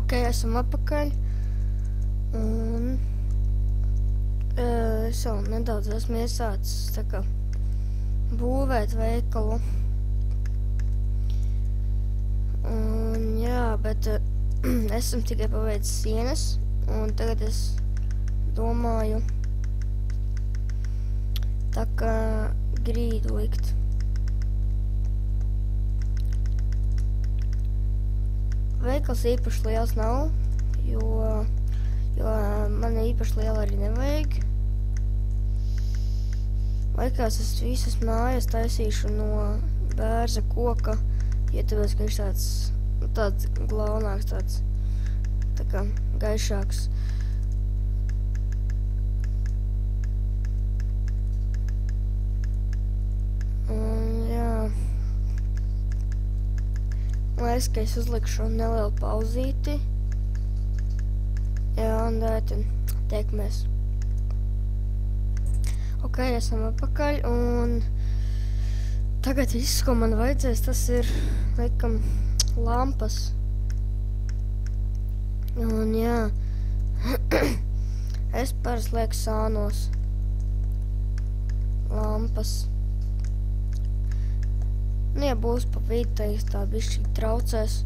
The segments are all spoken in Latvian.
Ok, esam atpakaļ. Un es jau nedaudz esmu iesācis tā kā būvēt veikalu. Un jā, bet esam tikai paveicis sienas. Un tagad es domāju tā kā grīdu likt. Veikals īpaši liels nav, jo man īpaši liela arī nevajag. Laikās es visas mājas taisīšu no bērza koka, ja tāpēc, ka viņš tāds glaunāks, tāds tā kā gaišāks. Liekas, ka es uzlikšu nelielu pauzīti. Jā, un tad tiekamies. Ok, esam atpakaļ, un tagad viss, ko man vajadzēs, tas ir, laikam, lampas. Un jā, es parasti lieku sānos lampas. Nu, ja būs pa vidu, tad tā bišķi traucēs.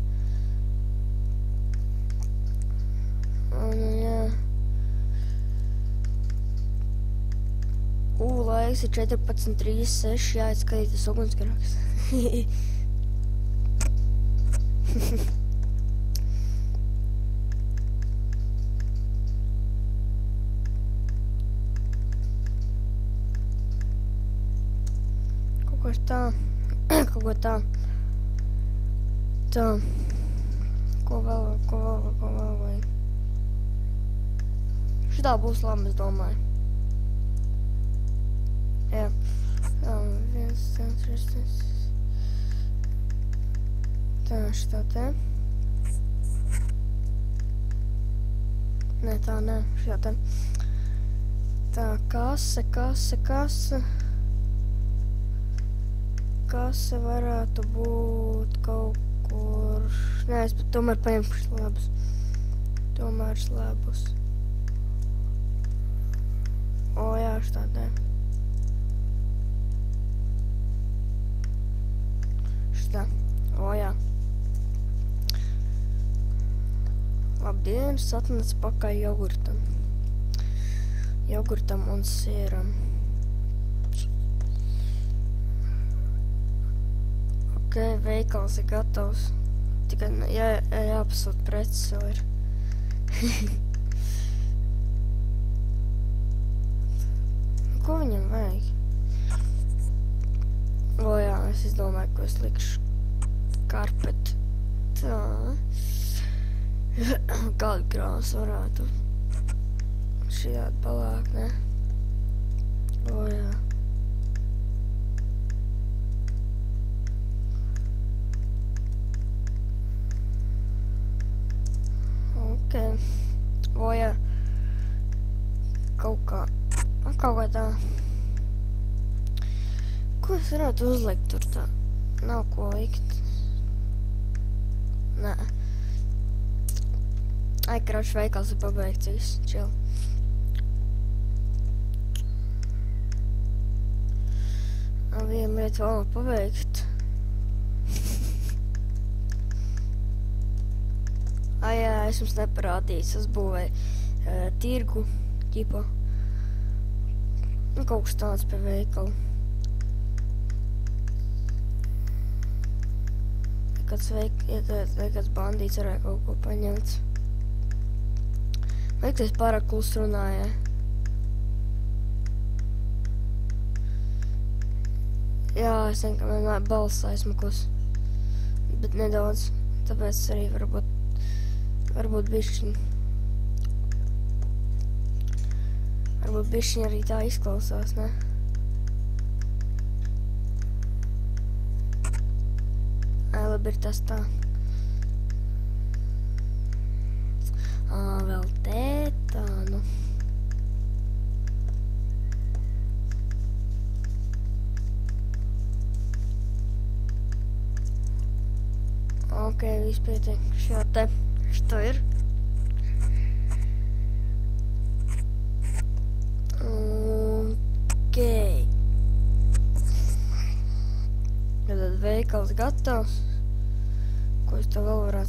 Un, jā. Laiks ir 14:36, jāizskatīt ugunsgrēks. Kaut ko tā. Kaut ko tā. Tā. Ko vēl vajag? Šitā būs labi, es domāju. Jā. Tā, 1, 2, 3. Tā, šitā te. Nē, tā, nē, šitā te. Tā, kase. Kase varētu būt kaut kur... Nē, es tomēr paņemšu slēbus. Slēbus. O, jā, šitā te. Šitā. O, jā. Labdien, es atnesu pakaļ jogurtam un sieram. Ok, veikals ir gatavs. Tikai jāpasūt preces vēl ir. Ko viņam vajag? O jā, es izdomāju, ko es likšu. Karpet. Tā. Kādu krāsu varētu. Šitāt palāk, ne? O jā. Ok. O jā. Kaut kā tā. Ko es varētu uzlikt tur tā? Nav ko likt. Nē. Ai, kraču veikals ir pabeigts viss. Chill. Vienu lietu vēl nav pabeigt. Jā, es jums neparādīju, es būvēju tirgu, ķipa. Kaut kas tāds pie veikalu. Kāds bandīts varēja kaut ko paņemt. Liekas, es pārāk klus runāju. Jā, es zinu, ka man balss aizmakus. Bet nedaudz. Tāpēc arī varbūt bišķiņ arī tā izklausās, ne? Labi ir tas tā. Vēl tā, nu. Ok, viss pietiek. Šito ir.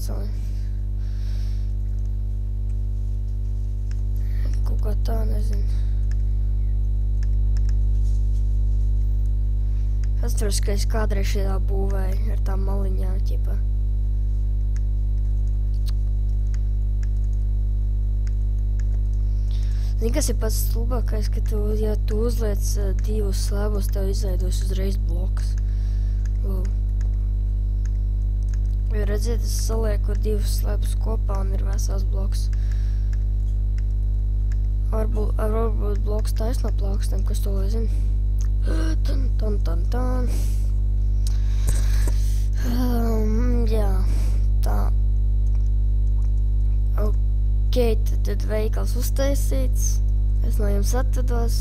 jācelē. Kaut kā tā, nezinu. Atceros, ka es kādreiz šitā būvēju ar tām maliņām, ķipa. Zini, kas ir pats stulbākais, ka ja tu uzliec 2 slēbus, tev izveidos uzreiz bloks. Wow. Jo redziet, es salieku 2 slēbus kopā un ir vesels bloks. Varbūt bloks taisno plākstiem, kas to lai zina. Tan. Jā, tā. Ok, tad veikals uztaisīts. Es no jums atvados.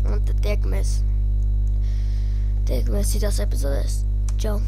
Un tad tiekamies citās epizodēs. Čau!